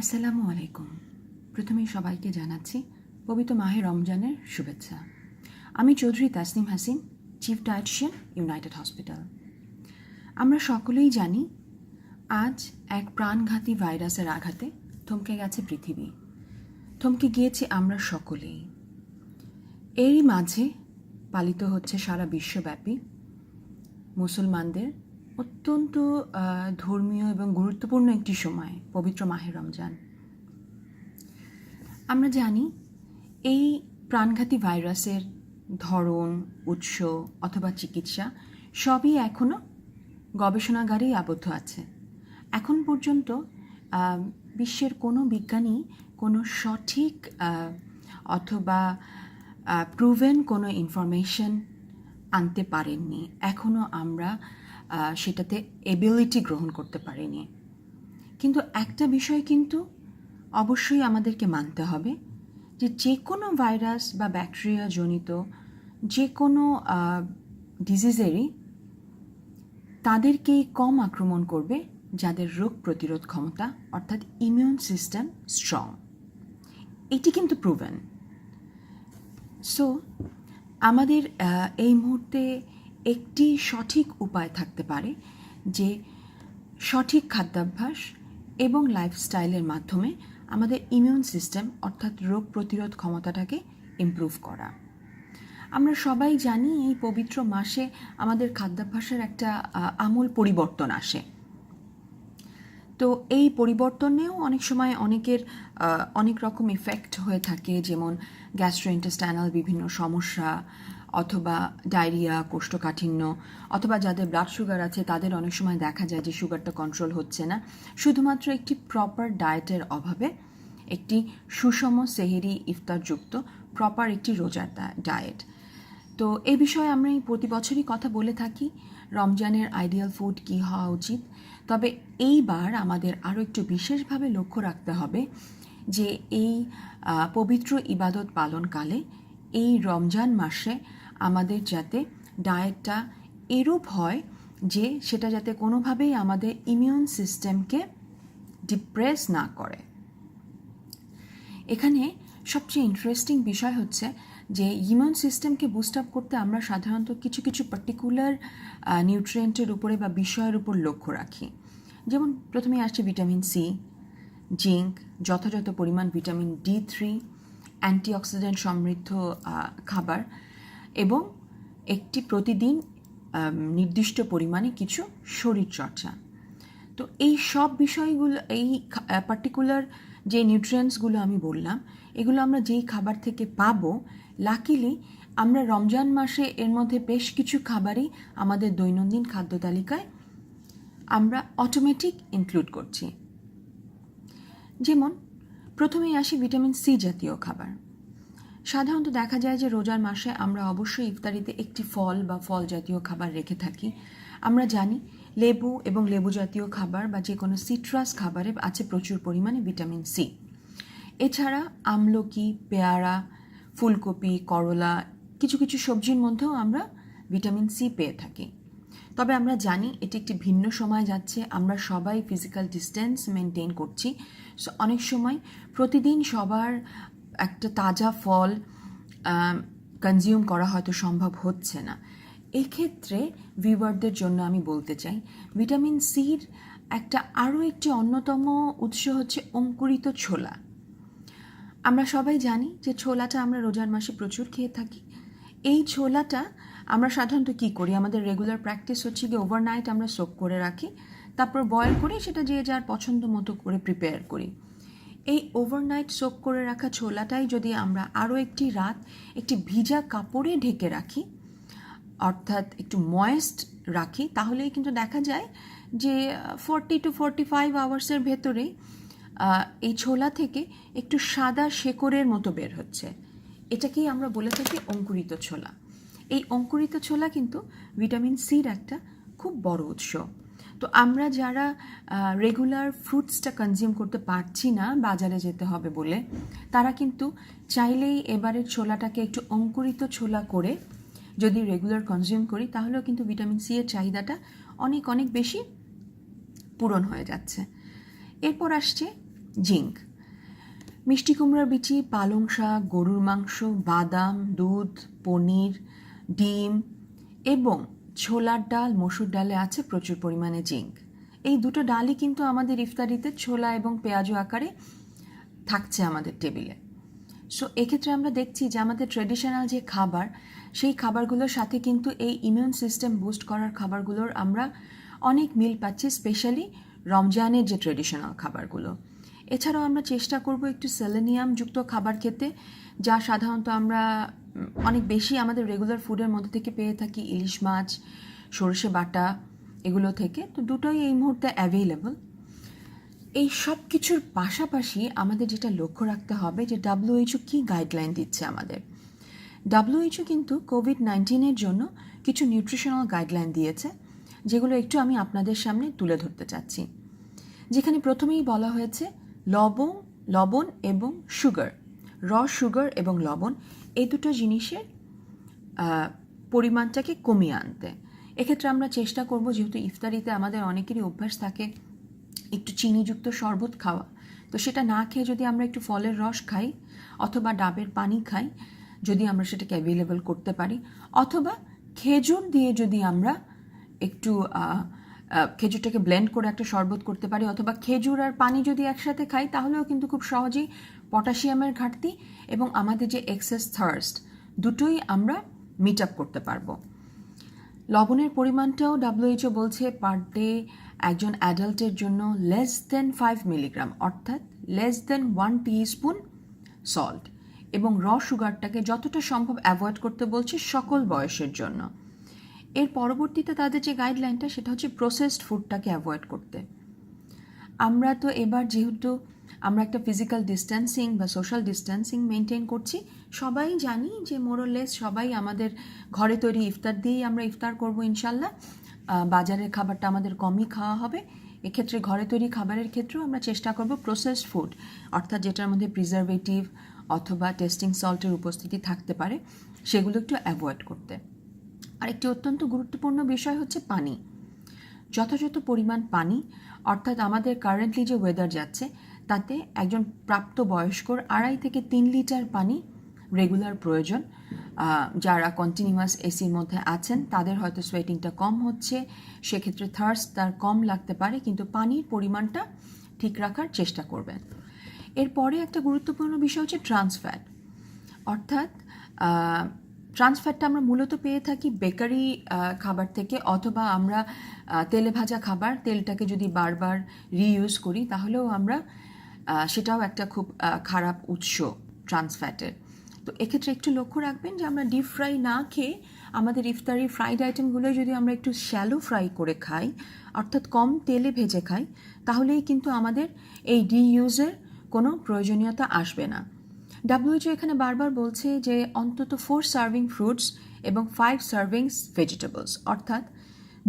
আসসালামু আলাইকুম। প্রথমেই সবাইকে জানাচ্ছি পবিত্র মাহে রমজানের শুভেচ্ছা। আমি Chowdhury Tasnim Hasin, chief dietician, United hospital. আমরা সকলেই জানি আজ এক প্রাণঘাতী ভাইরাসের আঘাতে থমকে গেছে পৃথিবী, থমকে গিয়েছি আমরা সকলেই। এরই মাঝে পালিত হচ্ছে সারা বিশ্বব্যাপী মুসলমানদের অত্যন্ত ধর্মীয় এবং গুরুত্বপূর্ণ একটি সময়, পবিত্র মাহে রমজান। আমরা জানি এই প্রাণঘাতী ভাইরাসের ধরন, উৎস অথবা চিকিৎসা সবই এখনও গবেষণাগারেই আবদ্ধ আছে। এখন পর্যন্ত বিশ্বের কোনো বিজ্ঞানী কোনো সঠিক অথবা প্রুভেন কোনো ইনফরমেশন আনতে পারেননি। এখনও আমরা সেটাতে এবিলিটি গ্রহণ করতে পারিনি। কিন্তু একটা বিষয় কিন্তু অবশ্যই আমাদেরকে মানতে হবে যে কোনো ভাইরাস বা ব্যাকটেরিয়া জনিত যে কোনো ডিজিজেরই তাদেরকেই কম আক্রমণ করবে যাদের রোগ প্রতিরোধ ক্ষমতা অর্থাৎ ইমিউন সিস্টেম স্ট্রং। এটি কিন্তু প্রুভেন। সো আমাদের এই মুহূর্তে একটি সঠিক উপায় থাকতে পারে যে সঠিক খাদ্যাভ্যাস এবং লাইফস্টাইলের মাধ্যমে আমাদের ইমিউন সিস্টেম অর্থাৎ রোগ প্রতিরোধ ক্ষমতাটাকে ইমপ্রুভ করা। আমরা সবাই জানি এই পবিত্র মাসে আমাদের খাদ্যাভ্যাসের একটা আমূল পরিবর্তন আসে। তো এই পরিবর্তনেও অনেক সময় অনেকের অনেক রকম ইফেক্ট হয়ে থাকে, যেমন গ্যাস্ট্রোইন্টেস্টাইনাল বিভিন্ন সমস্যা অথবা ডায়রিয়া, কোষ্ঠকাঠিন্য, অথবা যাদের ব্লাড সুগার আছে তাদের অনেক সময় দেখা যায় যে সুগারটা কন্ট্রোল হচ্ছে না, শুধুমাত্র একটি প্রপার ডায়েটের অভাবে। একটি সুষম সেহেরি ইফতারযুক্ত প্রপার একটি রোজার ডায়েট। তো এই বিষয়ে আমরা প্রতি বছরই কথা বলে থাকি রমজানের আইডিয়াল ফুড কী হওয়া উচিত। তবে এইবার আমাদের আরও একটু বিশেষভাবে লক্ষ্য রাখতে হবে যে এই পবিত্র ইবাদত পালনকালে এই রমজান মাসে আমাদের যাতে ডায়েটটা এরূপ হয় যে সেটা যাতে কোনোভাবেই আমাদের ইমিউন সিস্টেমকে ডিপ্রেস না করে। এখানে সবচেয়ে ইন্টারেস্টিং বিষয় হচ্ছে যে ইমিউন সিস্টেমকে বুস্ট আপ করতে আমরা সাধারণত কিছু কিছু পার্টিকুলার নিউট্রিয়েন্টের উপরে বা বিষয়ের উপর লক্ষ্য রাখি। যেমন প্রথমে আসছে ভিটামিন সি, জিঙ্ক, যথাযথ পরিমাণ ভিটামিন D3, অ্যান্টিঅক্সিডেন্ট সমৃদ্ধ খাবার এবং একটি প্রতিদিন নির্দিষ্ট পরিমাণে কিছু শরীরচর্চা। তো এই সব বিষয়গুলো, এই পার্টিকুলার যে নিউট্রিয়েন্টসগুলো আমি বললাম, এগুলো আমরা যেই খাবার থেকে পাবো, লাকিলি আমরা রমজান মাসে এর মধ্যে বেশ কিছু খাবারই আমাদের দৈনন্দিন খাদ্য তালিকায় আমরা অটোমেটিক ইনক্লুড করছি। যেমন প্রথমেই আসি ভিটামিন সি জাতীয় খাবার। সাধারণত দেখা যায় যে রোজার মাসে আমরা অবশ্যই ইফতারিতে একটি ফল বা ফল জাতীয় খাবার রেখে থাকি। আমরা জানি লেবু এবং লেবু জাতীয় খাবার বা যে কোনো সিট্রাস খাবারে আছে প্রচুর পরিমাণে ভিটামিন সি। এছাড়া আমলকি, পেয়ারা, ফুলকপি, করলা, কিছু কিছু সবজির মধ্যেও আমরা ভিটামিন সি পেয়ে থাকি। তবে আমরা জানি এটি একটি ভিন্ন সময় যাচ্ছে, আমরা সবাই ফিজিক্যাল ডিস্টেন্স মেনটেন করছি। সো অনেক সময় প্রতিদিন সবার একটা তাজা ফল কনজিউম করা হয়তো সম্ভব হচ্ছে না। এক্ষেত্রে ভিউয়ারদের জন্য আমি বলতে চাই ভিটামিন সির আরও একটি অন্যতম উৎস হচ্ছে অঙ্কুরিত ছোলা। আমরা সবাই জানি যে ছোলাটা আমরা রোজার মাসে প্রচুর খেয়ে থাকি। এই ছোলাটা আমরা সাধারণত কী করি, আমাদের রেগুলার প্র্যাকটিস হচ্ছে গিয়ে ওভারনাইট আমরা সোক করে রাখি, তারপর বয়েল করে সেটা যে যার পছন্দ মতো করে প্রিপেয়ার করি। এই ওভারনাইট সোক করে রাখা ছোলাটাই যদি আমরা আরও একটি রাত একটি ভিজা কাপড়ে ঢেকে রাখি, অর্থাৎ একটু ময়েস্ট রাখি, তাহলেই কিন্তু দেখা যায় যে 40 to 45 আওয়ার্সের ভেতরেই এই ছোলা থেকে একটু সাদা শেকড়ের মতো বের হচ্ছে। এটাকেই আমরা বলে থাকি অঙ্কুরিত ছোলা। এই অঙ্কুরিত ছোলা কিন্তু ভিটামিন সির একটা খুব বড় উৎস। তো আমরা যারা রেগুলার ফ্রুটসটা কনজিউম করতে পারছি না বাজারে যেতে হবে বলে, তারা কিন্তু চাইলেই এবারের ছোলাটাকে একটু অঙ্কুরিত ছোলা করে যদি রেগুলার কনজিউম করি, তাহলেও কিন্তু ভিটামিন সি এর চাহিদাটা অনেক অনেক বেশি পূরণ হয়ে যাচ্ছে। এরপর আসছে জিঙ্ক, মিষ্টি কুমড়ার বিচি, পালং শাক, গরুর মাংস, বাদাম, দুধ, পনির, ডিম এবং ছোলার ডাল, মসুর ডালে আছে প্রচুর পরিমাণে জিঙ্ক। এই দুটো ডালই কিন্তু আমাদের ইফতারিতে ছোলা এবং পেঁয়াজু আকারে থাকছে আমাদের টেবিলে। সো এক্ষেত্রে আমরা দেখছি যে আমাদের ট্রেডিশনাল যে খাবার, সেই খাবারগুলোর সাথে কিন্তু এই ইমিউন সিস্টেম বুস্ট করার খাবারগুলোর আমরা অনেক মিল পাচ্ছি, স্পেশালি রমজানের যে ট্রেডিশনাল খাবারগুলো। এছাড়াও আমরা চেষ্টা করব একটু সেলেনিয়ামযুক্ত খাবার খেতে, যা সাধারণত আমরা অনেক বেশি আমাদের রেগুলার ফুডের মধ্যে থেকে পেয়ে থাকি, ইলিশ মাছ, সরষে বাটা, এগুলো থেকে। তো দুটোই এই মুহূর্তে অ্যাভেলেবল। এই সব কিছুর পাশাপাশি আমাদের যেটা লক্ষ্য রাখতে হবে যে WHO কী গাইডলাইন দিচ্ছে আমাদের। WHO কিন্তু COVID-19 জন্য কিছু নিউট্রিশনাল গাইডলাইন দিয়েছে, যেগুলো একটু আমি আপনাদের সামনে তুলে ধরতে চাচ্ছি। যেখানে প্রথমেই বলা হয়েছে লবণ এবং সুগার, সুগার এবং লবণ, এই দুটো জিনিসের পরিমাণটাকে কমিয়ে আনতে। এক্ষেত্রে আমরা চেষ্টা করব, যেহেতু ইফতারিতে আমাদের অনেকেরই অভ্যাস থাকে একটু চিনিযুক্ত শরবত খাওয়া, তো সেটা না খেয়ে যদি আমরা একটু ফলের রস খাই অথবা ডাবের পানি খাই, যদি আমরা সেটাকে অ্যাভেলেবল করতে পারি, অথবা খেজুর দিয়ে যদি আমরা একটু খেজুরটাকে ব্লেন্ড করে একটা শরবত করতে পারি, অথবা খেজুর আর পানি যদি একসাথে খাই, তাহলেও কিন্তু খুব সহজেই পটাশিয়ামের ঘাটতি এবং আমাদের যে এক্সেস থার্স্ট, দুটোই আমরা মিট আপ করতে পারবো। লবণের পরিমাণটাও WHO বলছে পার ডে একজন অ্যাডাল্টের জন্য লেস দেন 5 মিলিগ্রাম, অর্থাৎ লেস দেন 1 টিস্পুন সল্ট, এবং সুগারটাকে যতটা সম্ভব অ্যাভয়েড করতে বলছে সকল বয়সের জন্য। এর পরবর্তীতে তাদের যে গাইডলাইনটা, সেটা হচ্ছে প্রসেসড ফুডটাকে অ্যাভয়েড করতে। আমরা তো এবার যেহেতু আমরা একটা ফিজিক্যাল ডিস্ট্যান্সিং বা সোশ্যাল ডিস্ট্যান্সিং মেনটেন করছি, সবাই জানি যে মোরলেস সবাই আমাদের ঘরে তৈরি ইফতার দিয়েই আমরা ইফতার করব ইনশাল্লাহ। বাজারের খাবারটা আমাদের কমই খাওয়া হবে। এক্ষেত্রে ঘরে তৈরি খাবারের ক্ষেত্রেও আমরা চেষ্টা করব প্রসেসড ফুড, অর্থাৎ যেটার মধ্যে প্রিজারভেটিভ অথবা টেস্টিং সল্টের উপস্থিতি থাকতে পারে, সেগুলো একটু অ্যাভয়েড করতে। আরেকটি অত্যন্ত গুরুত্বপূর্ণ বিষয় হচ্ছে পানি। যথাযথ পরিমাণ পানি, অর্থাৎ আমাদের কারেন্টলি যে ওয়েদার যাচ্ছে, তাতে একজন প্রাপ্তবয়স্কর 2.5 থেকে 3 লিটার পানি রেগুলার প্রয়োজন। যারা কন্টিনিউয়াস এসির মধ্যে আছেন, তাদের হয়তো সোয়েটিংটা কম হচ্ছে, সেক্ষেত্রে থার্স্ট তার কম লাগতে পারে, কিন্তু পানির পরিমাণটা ঠিক রাখার চেষ্টা করবেন। এরপরে একটা গুরুত্বপূর্ণ বিষয় হচ্ছে ট্রান্সফ্যাট, অর্থাৎ ট্রান্সফ্যাটটা আমরা মূলত পেয়ে থাকি বেকারি খাবার থেকে, অথবা আমরা তেলে ভাজা খাবার, তেলটাকে যদি বারবার রিইউজ করি, তাহলেও আমরা সেটাও একটা খুব খারাপ উৎস ট্রান্সফ্যাটের। তো এক্ষেত্রে একটু লক্ষ্য রাখবেন যে আমরা ডিপ ফ্রাই না খেয়ে আমাদের ইফতারির ফ্রাইড আইটেমগুলো যদি আমরা একটু শ্যালো ফ্রাই করে খাই, অর্থাৎ কম তেলে ভেজে খাই, তাহলেই কিন্তু আমাদের এই রিইউজের কোনো প্রয়োজনীয়তা আসবে না। WHO এখানে বারবার বলছে যে অন্তত 4 সার্ভিং ফ্রুটস এবং 5 সার্ভিংস ভেজিটেবলস, অর্থাৎ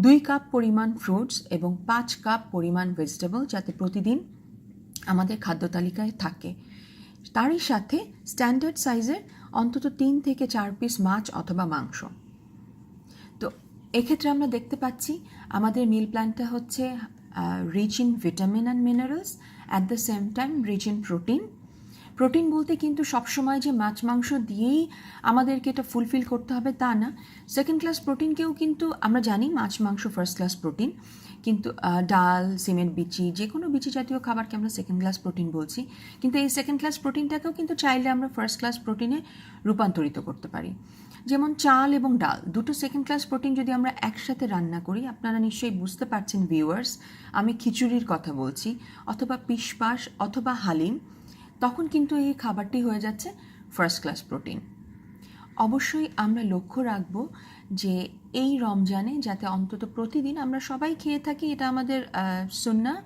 2 কাপ পরিমাণ ফ্রুটস এবং 5 কাপ পরিমাণ ভেজিটেবল যাতে প্রতিদিন আমাদের খাদ্য তালিকায় থাকে। তারই সাথে স্ট্যান্ডার্ড সাইজের অন্তত 3 থেকে 4 পিস মাছ অথবা মাংস। তো এক্ষেত্রে আমরা দেখতে পাচ্ছি আমাদের মিল প্ল্যানটা হচ্ছে rich in vitamin and minerals, at the same time rich in protein. Protein বলতে কিন্তু সবসময় যে মাছ মাংস দিয়েই আমাদেরকে এটা ফুলফিল করতে হবে তা না। সেকেন্ড ক্লাস প্রোটিনকেও কিন্তু আমরা জানি মাছ মাংস ফার্স্ট ক্লাস প্রোটিন, কিন্তু ডাল, সিমের বিচি, যে কোনো বিচি জাতীয় খাবারকে আমরা সেকেন্ড ক্লাস প্রোটিন বলছি, কিন্তু এই সেকেন্ড ক্লাস প্রোটিনটাকেও কিন্তু চাইলে আমরা ফার্স্ট ক্লাস প্রোটিনে রূপান্তরিত করতে পারি। যেমন চাল এবং ডাল, দুটো সেকেন্ড ক্লাস প্রোটিন যদি আমরা একসাথে রান্না করি, আপনারা নিশ্চয়ই বুঝতে পারছেন ভিউয়ার্স, আমি খিচুড়ির কথা বলছি, অথবা পিশপাশ অথবা হালিম, তখন কিন্তু এই খাবারটি হয়ে যাচ্ছে ফার্স্ট ক্লাস প্রোটিন। অবশ্যই আমরা লক্ষ্য রাখব যে এই রমজানে যাতে অন্তত প্রতিদিন আমরা সবাই খেয়ে থাকি, এটা আমাদের সুন্নাহ,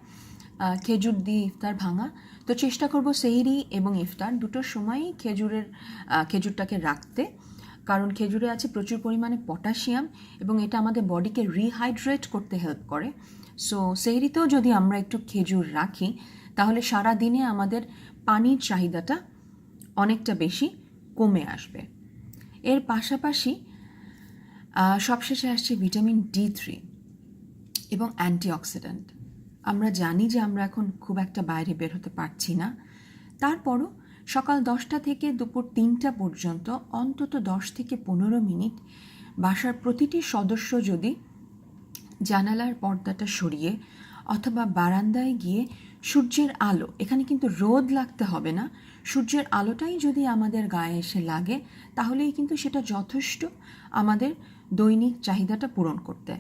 খেজুর দিয়ে ইফতার ভাঙা। তো চেষ্টা করব সেহরি এবং ইফতার দুটোর সময়ই খেজুরটাকে রাখতে, কারণ খেজুরে আছে প্রচুর পরিমাণে পটাশিয়াম এবং এটা আমাদের বডিকে রিহাইড্রেট করতে হেল্প করে। সো সেহরিতেও যদি আমরা একটু খেজুর রাখি, তাহলে সারা দিনে আমাদের পানির চাহিদাটা অনেকটা বেশি কমে আসবে। এর পাশাপাশি সবশেষে আসছে ভিটামিন D3 এবং অ্যান্টিঅক্সিডেন্ট। আমরা জানি যে আমরা এখন খুব একটা বাইরে বের হতে পারছি না, তারপরও সকাল 10টা থেকে দুপুর 3টা পর্যন্ত অন্তত 10 থেকে 15 মিনিট বাসার প্রতিটি সদস্য যদি জানালার পর্দাটা সরিয়ে অথবা বারান্দায় গিয়ে সূর্যের আলো, এখানে কিন্তু রোদ লাগতে হবে না, সূর্যের আলোটাই যদি আমাদের গায়ে এসে লাগে তাহলেই কিন্তু সেটা যথেষ্ট আমাদের দৈনিক চাহিদাটা পূরণ করতে।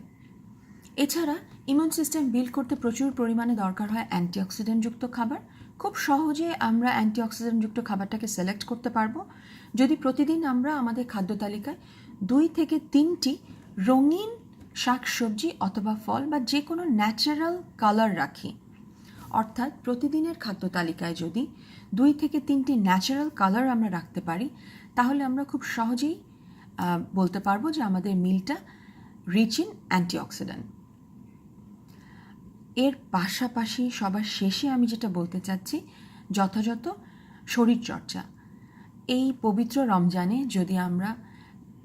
এছাড়া ইমিউন সিস্টেম বিল্ড করতে প্রচুর পরিমাণে দরকার হয় অ্যান্টিঅক্সিডেন্টযুক্ত খাবার। খুব সহজে আমরা অ্যান্টিঅক্সিডেন্টযুক্ত খাবারটাকে সিলেক্ট করতে পারবো যদি প্রতিদিন আমরা আমাদের খাদ্য তালিকায় 2 থেকে 3টি রঙিন শাকসবজি অথবা ফল বা যে কোনো ন্যাচারাল কালার রাখি। অর্থাৎ প্রতিদিনের খাদ্য তালিকায় যদি 2 থেকে 3টি ন্যাচারাল কালার আমরা রাখতে পারি তাহলে আমরা খুব সহজেই বলতে পারবো যে আমাদের মিলটা রিচ ইন অ্যান্টিঅক্সিডেন্ট। এর পাশাপাশি সবার শেষে আমি যেটা বলতে চাচ্ছি, যথাযথ শরীরচর্চা। এই পবিত্র রমজানে যদি আমরা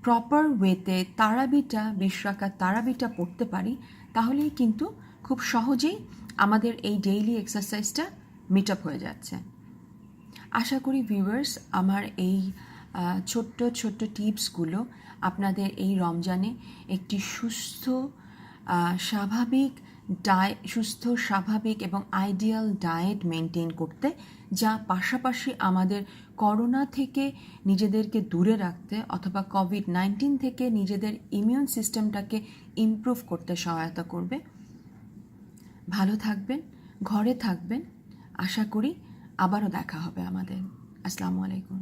প্রপার ওয়েতে তারাবিটা 20 রাকাত তারাবিটা পড়তে পারি তাহলেই কিন্তু খুব সহজেই আমাদের এই ডেইলি এক্সারসাইজটা মিট আপ হয়ে যাচ্ছে। আশা করি ভিউয়ার্স আমার এই ছোট্ট ছোট্ট টিপসগুলো আপনাদের এই রমজানে একটি সুস্থ স্বাভাবিক এবং আইডিয়াল ডায়েট মেনটেন করতে, যা পাশাপাশি আমাদের করোনা থেকে নিজেদেরকে দূরে রাখতে অথবা কোভিড-19 থেকে নিজেদের ইমিউন সিস্টেমটাকে ইমপ্রুভ করতে সহায়তা করবে। ভালো থাকবেন, ঘরে থাকবেন। আশা করি আবারও দেখা হবে আমাদের। আসসালামু আলাইকুম।